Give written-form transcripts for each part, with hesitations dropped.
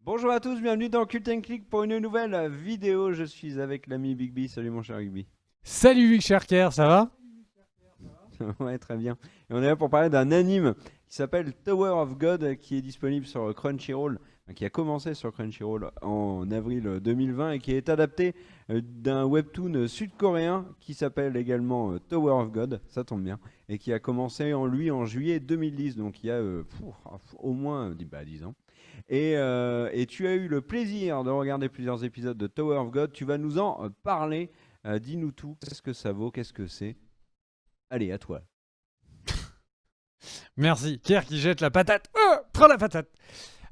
Bonjour à tous, bienvenue dans Cult and Click pour une nouvelle vidéo. Je suis avec l'ami Big B. Salut mon cher Big B. Salut Luc Sharker, ça va? Ouais, très bien. Et on est là pour parler d'un anime qui s'appelle Tower of God, qui est disponible sur Crunchyroll, qui a commencé sur Crunchyroll en avril 2020 et qui est adapté d'un webtoon sud-coréen qui s'appelle également Tower of God, ça tombe bien, et qui a commencé en juillet 2010, donc il y a au moins 10 ans. Et tu as eu le plaisir de regarder plusieurs épisodes de Tower of God. Tu vas nous en parler. Dis-nous tout. Qu'est-ce que ça vaut? Qu'est-ce que c'est? Allez, à toi. Merci. Pierre qui jette la patate. Oh, prends la patate.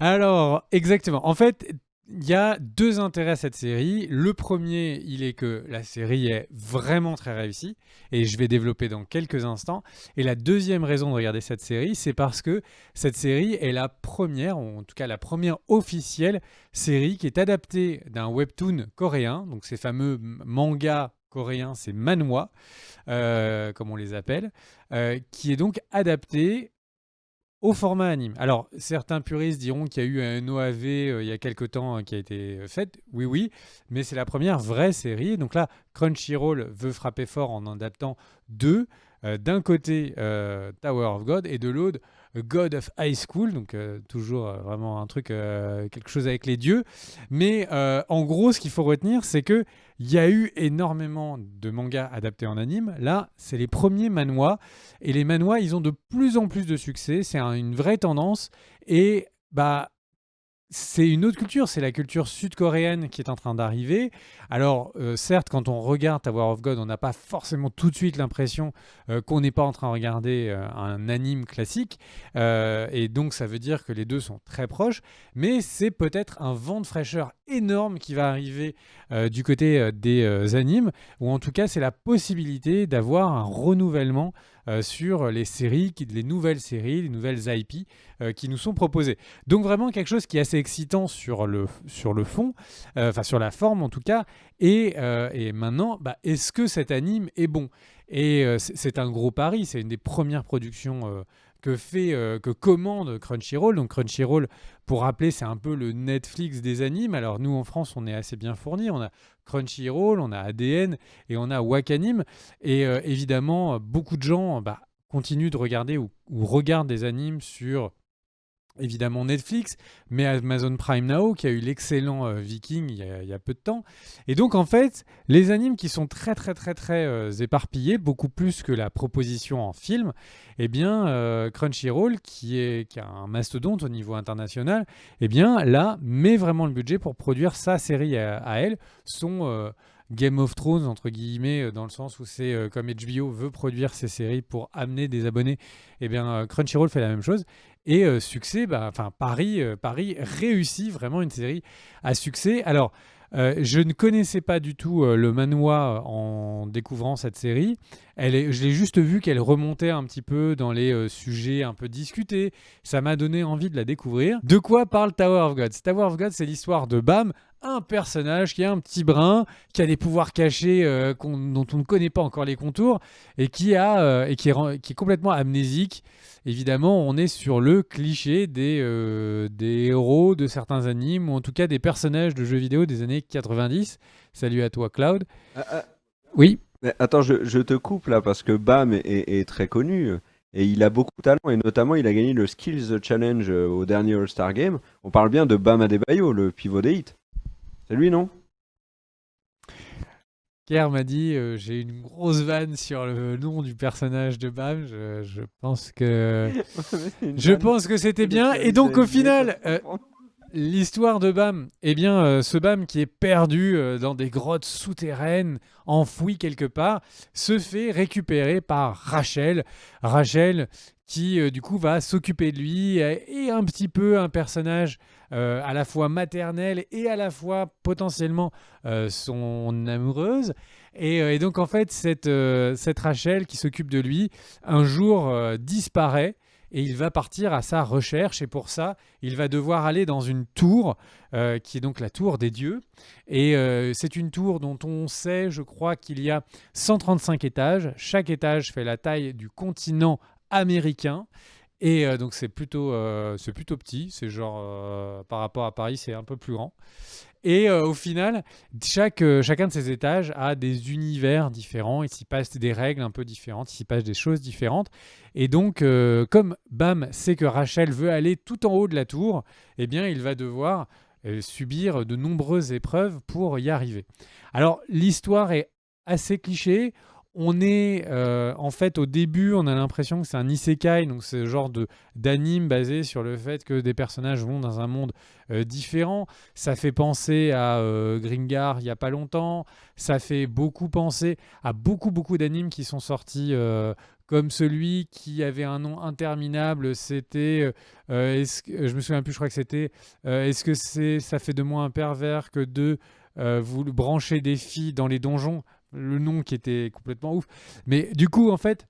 Alors, exactement. En fait, il y a deux intérêts à cette série. Le premier, il est que la série est vraiment très réussie et je vais développer dans quelques instants. Et la deuxième raison de regarder cette série, c'est parce que cette série est la première, ou en tout cas la première officielle série qui est adaptée d'un webtoon coréen. Donc ces fameux mangas coréens, c'est manhwa, comme on les appelle, qui est donc adapté au format anime. Alors, certains puristes diront qu'il y a eu un OAV il y a quelque temps qui a été fait. Oui, oui, mais c'est la première vraie série. Donc là, Crunchyroll veut frapper fort en adaptant deux. D'un côté, Tower of God et de l'autre, God of High School. Donc, toujours vraiment un truc, quelque chose avec les dieux. Mais en gros, ce qu'il faut retenir, c'est que il y a eu énormément de mangas adaptés en anime. Là, c'est les premiers manhwas. Et les manhwas, ils ont de plus en plus de succès. C'est une vraie tendance. Et bah, c'est une autre culture, c'est la culture sud-coréenne qui est en train d'arriver. Alors, certes, quand on regarde Tower of God, on n'a pas forcément tout de suite l'impression qu'on n'est pas en train de regarder un anime classique. Et donc, ça veut dire que les deux sont très proches. Mais c'est peut-être un vent de fraîcheur énorme qui va arriver du côté des animes, ou en tout cas, c'est la possibilité d'avoir un renouvellement sur les séries, les nouvelles séries, les nouvelles IP qui nous sont proposées. Donc vraiment quelque chose qui est assez excitant sur le fond, enfin sur la forme en tout cas. Et maintenant, est-ce que cet anime est bon? Et c'est un gros pari, c'est une des premières productions que commande Crunchyroll. Donc Crunchyroll, pour rappeler, c'est un peu le Netflix des animes. Alors nous en France, on est assez bien fournis. On a Crunchyroll, on a ADN et on a Wakanim. Et évidemment, beaucoup de gens continuent de regarder ou regardent des animes sur évidemment Netflix, mais Amazon Prime Now, qui a eu l'excellent Viking il y a peu de temps. Et donc, en fait, les animes qui sont très, très, très, très éparpillés, beaucoup plus que la proposition en film, eh bien, Crunchyroll, qui a un mastodonte au niveau international, eh bien, là, met vraiment le budget pour produire sa série à elle, son... Game of Thrones, entre guillemets, dans le sens où c'est comme HBO veut produire ses séries pour amener des abonnés, eh bien Crunchyroll fait la même chose. Et succès, Paris réussit vraiment une série à succès. Alors, je ne connaissais pas du tout le manhwa en découvrant cette série. Je l'ai juste vu qu'elle remontait un petit peu dans les sujets un peu discutés. Ça m'a donné envie de la découvrir. De quoi parle Tower of God? Tower of God, c'est l'histoire de Bam, un personnage qui a un petit brin, qui a des pouvoirs cachés dont on ne connaît pas encore les contours, et qui est complètement amnésique. Évidemment, on est sur le cliché des héros de certains animes, ou en tout cas des personnages de jeux vidéo des années 90. Salut à toi, Cloud. Ah, ah, Oui. mais attends, je te coupe là parce que Bam est très connu et il a beaucoup de talent et notamment il a gagné le Skills Challenge au dernier All-Star Game. On parle bien de Bam Adebayo, le pivot des Heat. C'est lui, non? Pierre m'a dit j'ai une grosse vanne sur le nom du personnage de Bam. Je pense que C'est une je vanne pense que que c'était les bien. Et puristes de donc au NBA peuvent final, comprendre. l'histoire de Bam, eh bien, ce Bam qui est perdu dans des grottes souterraines, enfoui quelque part, se fait récupérer par Rachel. Rachel qui, du coup, va s'occuper de lui et un petit peu un personnage à la fois maternel et à la fois potentiellement son amoureuse. Et donc, en fait, cette Rachel qui s'occupe de lui, un jour disparaît et il va partir à sa recherche. Et pour ça, il va devoir aller dans une tour, qui est donc la tour des dieux. Et c'est une tour dont on sait, je crois, qu'il y a 135 étages. Chaque étage fait la taille du continent américain. Et donc c'est plutôt petit, c'est genre par rapport à Paris, c'est un peu plus grand. Et au final, chacun de ces étages a des univers différents, il s'y passe des règles un peu différentes, il s'y passe des choses différentes. Et donc, comme Bam sait que Rachel veut aller tout en haut de la tour, eh bien, il va devoir subir de nombreuses épreuves pour y arriver. Alors, l'histoire est assez cliché. On est en fait au début, on a l'impression que c'est un isekai, donc c'est le genre d'anime basé sur le fait que des personnages vont dans un monde différent. Ça fait penser à Gringar il y a pas longtemps. Ça fait beaucoup penser à beaucoup d'animes qui sont sortis. Comme celui qui avait un nom interminable, c'était, je me souviens plus, je crois que c'était, est-ce que ça fait de moi un pervers que de vous brancher des filles dans les donjons, le nom qui était complètement ouf. Mais du coup, en fait,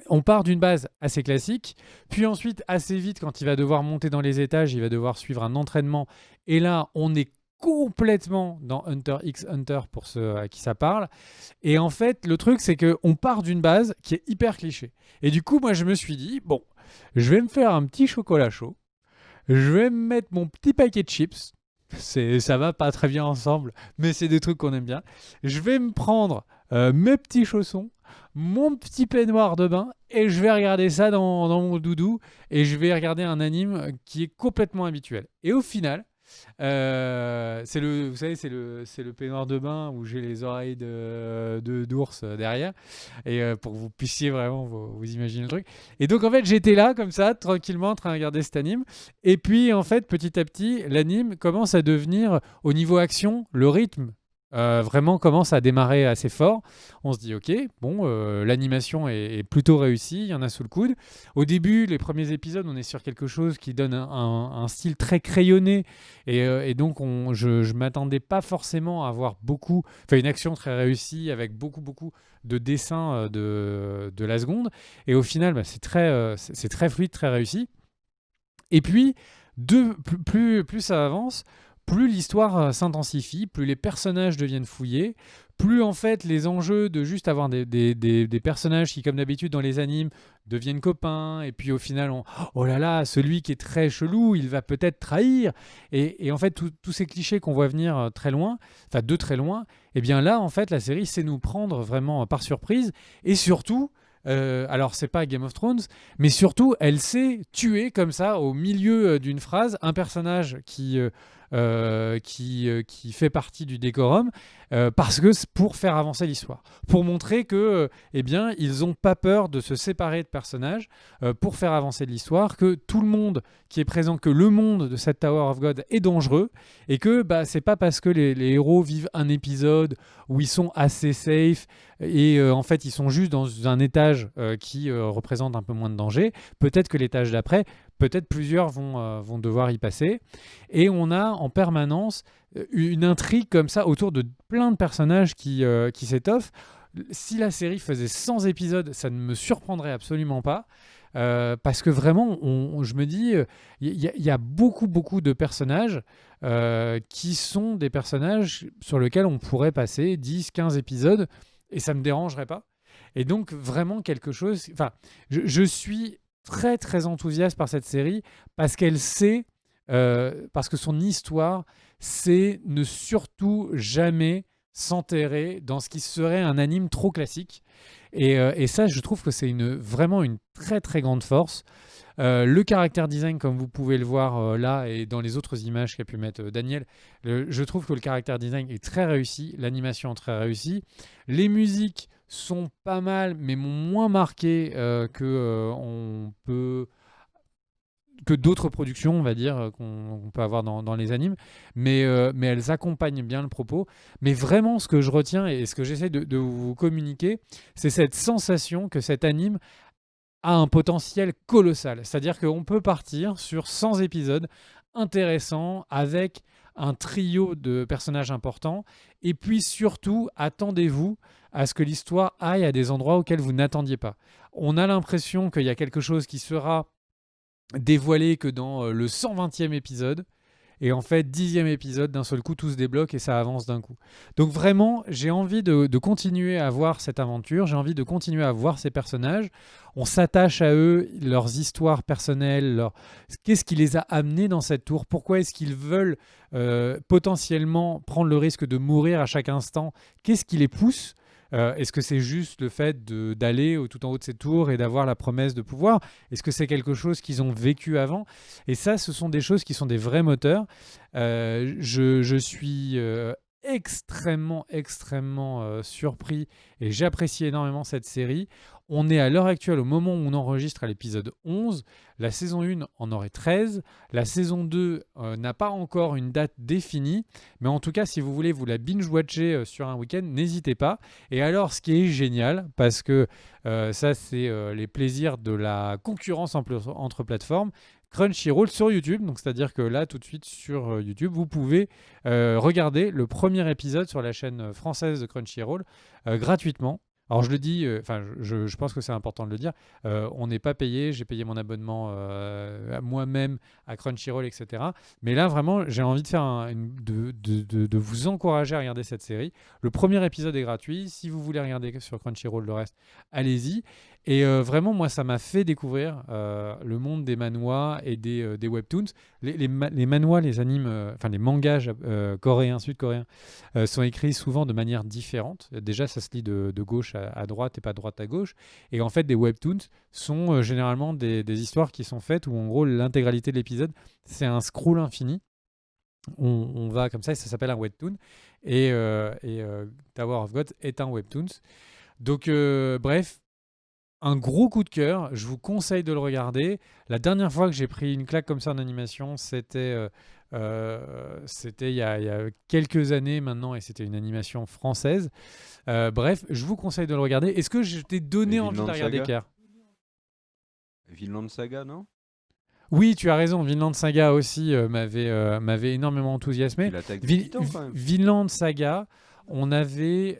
on part d'une base assez classique, puis ensuite, assez vite, quand il va devoir monter dans les étages, il va devoir suivre un entraînement. Et là, on est complètement dans Hunter x Hunter pour ceux à qui ça parle. Et en fait, le truc, c'est qu'on part d'une base qui est hyper cliché. Et du coup, moi, je me suis dit, bon, je vais me faire un petit chocolat chaud, je vais me mettre mon petit paquet de chips. Ça va pas très bien ensemble, mais c'est des trucs qu'on aime bien. Je vais me prendre mes petits chaussons, mon petit peignoir de bain, et je vais regarder ça dans mon doudou, et je vais regarder un anime qui est complètement habituel. Et au final, vous savez, c'est le peignoir de bain où j'ai les oreilles d'ours derrière, et pour que vous puissiez vraiment vous imaginer le truc. Et donc en fait, j'étais là comme ça, tranquillement, en train de regarder cet anime. Et puis en fait, petit à petit, l'anime commence à devenir, au niveau action, le rythme. Vraiment commence à démarrer assez fort. On se dit ok, bon, l'animation est plutôt réussie, il y en a sous le coude. Au début, les premiers épisodes, on est sur quelque chose qui donne un style très crayonné et donc je m'attendais pas forcément à avoir une action très réussie avec beaucoup de dessins de la seconde. Et au final, bah, c'est très fluide, très réussi. Et puis, plus ça avance, plus l'histoire s'intensifie, plus les personnages deviennent fouillés, plus en fait les enjeux de juste avoir des personnages qui, comme d'habitude dans les animes, deviennent copains, et puis au final, oh là là, celui qui est très chelou, il va peut-être trahir. Et en fait, tous ces clichés qu'on voit venir très loin, enfin de très loin, et bien là, en fait, la série sait nous prendre vraiment par surprise, et surtout, alors c'est pas Game of Thrones, mais surtout elle sait tuer comme ça au milieu d'une phrase un personnage qui fait partie du décorum parce que c'est pour faire avancer l'histoire, pour montrer que eh bien ils ont pas peur de se séparer de personnages pour faire avancer l'histoire, que tout le monde qui est présent, que le monde de cette Tower of God est dangereux et que bah c'est pas parce que les héros vivent un épisode où ils sont assez safe et en fait ils sont juste dans un étage qui représente un peu moins de danger. Peut-être que l'étage d'après, peut-être plusieurs vont devoir y passer. Et on a en permanence une intrigue comme ça autour de plein de personnages qui s'étoffent. Si la série faisait 100 épisodes, ça ne me surprendrait absolument pas. Parce que vraiment, je me dis, il y a beaucoup de personnages qui sont des personnages sur lesquels on pourrait passer 10-15 épisodes et ça ne me dérangerait pas. Et donc, vraiment quelque chose... Enfin, je suis très enthousiaste par cette série parce qu'elle sait, parce que son histoire, c'est ne surtout jamais s'enterrer dans ce qui serait un anime trop classique. Et ça, je trouve que c'est vraiment une très grande force. Le caractère design, comme vous pouvez le voir là et dans les autres images qu'a pu mettre Daniel, je trouve que le caractère design est très réussi, l'animation est très réussie. Les musiques sont pas mal, mais m'ont moins marqué que d'autres productions, on va dire, qu'on peut avoir dans les animes, mais elles accompagnent bien le propos. Mais vraiment, ce que je retiens et ce que j'essaie de vous communiquer, c'est cette sensation que cet anime a un potentiel colossal. C'est-à-dire qu'on peut partir sur 100 épisodes intéressants avec un trio de personnages importants. Et puis surtout, attendez-vous à ce que l'histoire aille à des endroits auxquels vous n'attendiez pas. On a l'impression qu'il y a quelque chose qui sera dévoilé que dans le 120e épisode. Et en fait, 10e épisode, d'un seul coup, tout se débloque et ça avance d'un coup. Donc vraiment, j'ai envie de continuer à voir cette aventure, j'ai envie de continuer à voir ces personnages. On s'attache à eux, leurs histoires personnelles, qu'est-ce qui les a amenés dans cette tour, pourquoi est-ce qu'ils veulent potentiellement prendre le risque de mourir à chaque instant, qu'est-ce qui les pousse. Est-ce que c'est juste le fait d'aller tout en haut de cette tour et d'avoir la promesse de pouvoir? Est-ce que c'est quelque chose qu'ils ont vécu avant? Et ça, ce sont des choses qui sont des vrais moteurs. Je suis extrêmement, extrêmement surpris et j'apprécie énormément cette série. On est à l'heure actuelle, au moment où on enregistre, à l'épisode 11. La saison 1 en aurait 13. La saison 2 n'a pas encore une date définie. Mais en tout cas, si vous voulez vous la binge-watcher sur un week-end, n'hésitez pas. Et alors, ce qui est génial, parce que ça, c'est les plaisirs de la concurrence entre plateformes, Crunchyroll sur YouTube, donc c'est-à-dire que là, tout de suite sur YouTube, vous pouvez regarder le premier épisode sur la chaîne française de Crunchyroll gratuitement. Alors je le dis, je pense que c'est important de le dire, on n'est pas payé, j'ai payé mon abonnement moi-même à Crunchyroll, etc. Mais là, vraiment, j'ai envie de faire de vous encourager à regarder cette série. Le premier épisode est gratuit. Si vous voulez regarder sur Crunchyroll le reste, allez-y. Et vraiment, moi, ça m'a fait découvrir le monde des manhwas et des webtoons. Les manhwas, les animes, les mangas coréens, sud-coréens, sont écrits souvent de manière différente. Déjà, ça se lit de gauche à droite et pas de droite à gauche. Et en fait, des webtoons sont généralement des histoires qui sont faites où, en gros, l'intégralité de l'épisode, c'est un scroll infini. On va comme ça, et ça s'appelle un webtoon. Et Tower of God est un webtoon. Donc, bref, un gros coup de cœur. Je vous conseille de le regarder. La dernière fois que j'ai pris une claque comme ça en animation, c'était il y a quelques années maintenant, et c'était une animation française. Bref, je vous conseille de le regarder. Est-ce que je t'ai donné envie de la regarder, Claire? Vinland Saga, non? Oui, tu as raison. Vinland Saga aussi m'avait énormément enthousiasmé. Vinland Saga, on avait...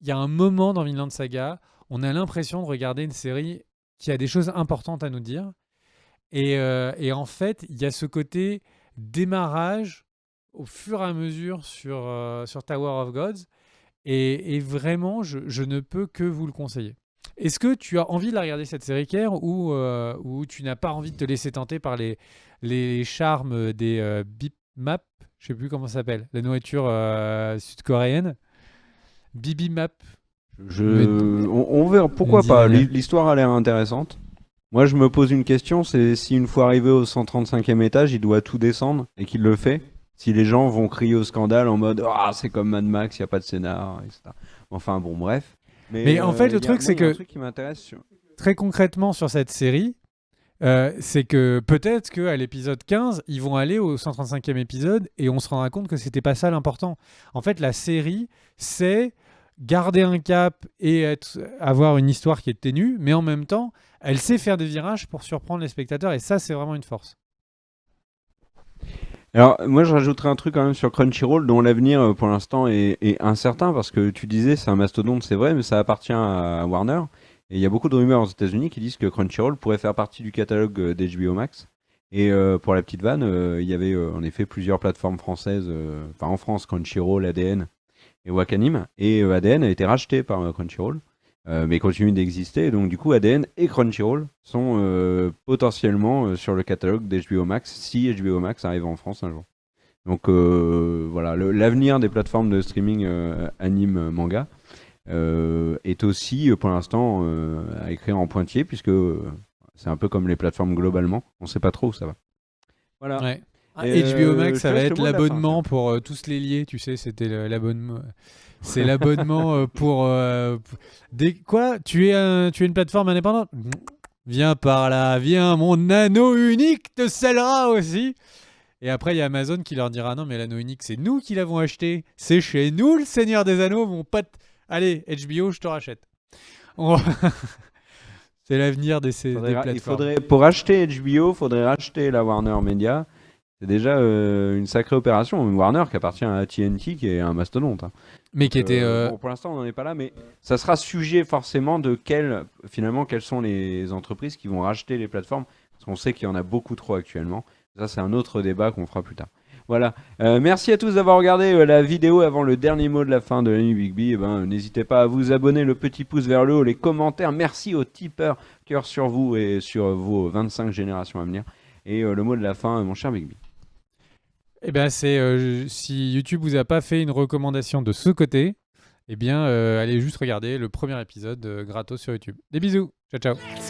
Il y a un moment dans Vinland Saga, on a l'impression de regarder une série qui a des choses importantes à nous dire. Et en fait, il y a ce côté démarrage au fur et à mesure sur Tower of Gods. Et vraiment, je ne peux que vous le conseiller. Est-ce que tu as envie de la regarder, cette série, Claire, ou tu n'as pas envie de te laisser tenter par les charmes des Bipmap, je ne sais plus comment ça s'appelle, la nourriture sud-coréenne? Bibimap. On verra, pourquoi pas. L'histoire a l'air intéressante. Moi, je me pose une question, c'est si une fois arrivé au 135e étage, il doit tout descendre et qu'il le fait. Si les gens vont crier au scandale en mode « Ah, c'est comme Mad Max, il n'y a pas de scénar, etc. » Enfin, bon, bref. Mais en fait, le truc, c'est que, un truc qui m'intéresse très concrètement sur cette série, c'est que peut-être qu'à l'épisode 15, ils vont aller au 135e épisode et on se rendra compte que c'était pas ça l'important. En fait, la série, c'est garder un cap et avoir une histoire qui est ténue, mais en même temps, elle sait faire des virages pour surprendre les spectateurs, et ça, c'est vraiment une force. Alors, moi, je rajouterais un truc quand même sur Crunchyroll, dont l'avenir, pour l'instant, est incertain, parce que tu disais, c'est un mastodonte, c'est vrai, mais ça appartient à Warner. Et il y a beaucoup de rumeurs aux États-Unis qui disent que Crunchyroll pourrait faire partie du catalogue d'HBO Max. Et pour la petite vanne, il y avait en effet plusieurs plateformes françaises, en France, Crunchyroll, ADN et Wakanim. Et ADN a été racheté par Crunchyroll, mais continue d'exister. Et donc, du coup, ADN et Crunchyroll sont potentiellement sur le catalogue d'HBO Max si HBO Max arrive en France un jour. Donc, voilà, l'avenir des plateformes de streaming anime manga est aussi, pour l'instant, à écrire en pointillé, puisque c'est un peu comme les plateformes globalement. On ne sait pas trop où ça va. Voilà. Ouais. HBO Max, ça va être l'abonnement pour tous les liés, tu sais, c'était l'abonnement. C'est l'abonnement pour... Quoi, tu es une plateforme indépendante? Viens par là, viens, mon anneau unique te scellera aussi. Et après, il y a Amazon qui leur dira, non, mais l'anneau unique, c'est nous qui l'avons acheté. C'est chez nous, le Seigneur des Anneaux, mon pote. Allez, HBO, je te rachète. C'est l'avenir des plateformes. Pour acheter HBO, il faudrait racheter la Warner Media. C'est déjà une sacrée opération. Warner qui appartient à TNT, qui est un mastodonte. Hein. Mais qui était... Bon, pour l'instant, on n'en est pas là, mais ça sera sujet forcément de quelles sont les entreprises qui vont racheter les plateformes. Parce qu'on sait qu'il y en a beaucoup trop actuellement. Ça, c'est un autre débat qu'on fera plus tard. Voilà. Merci à tous d'avoir regardé la vidéo avant le dernier mot de la fin de la nuit Big B. N'hésitez pas à vous abonner, le petit pouce vers le haut, les commentaires. Merci aux tipeurs, cœur sur vous et sur vos 25 générations à venir. Et le mot de la fin, mon cher Big B. Eh bien, si YouTube vous a pas fait une recommandation de ce côté, eh bien, allez juste regarder le premier épisode gratos sur YouTube. Des bisous. Ciao, ciao.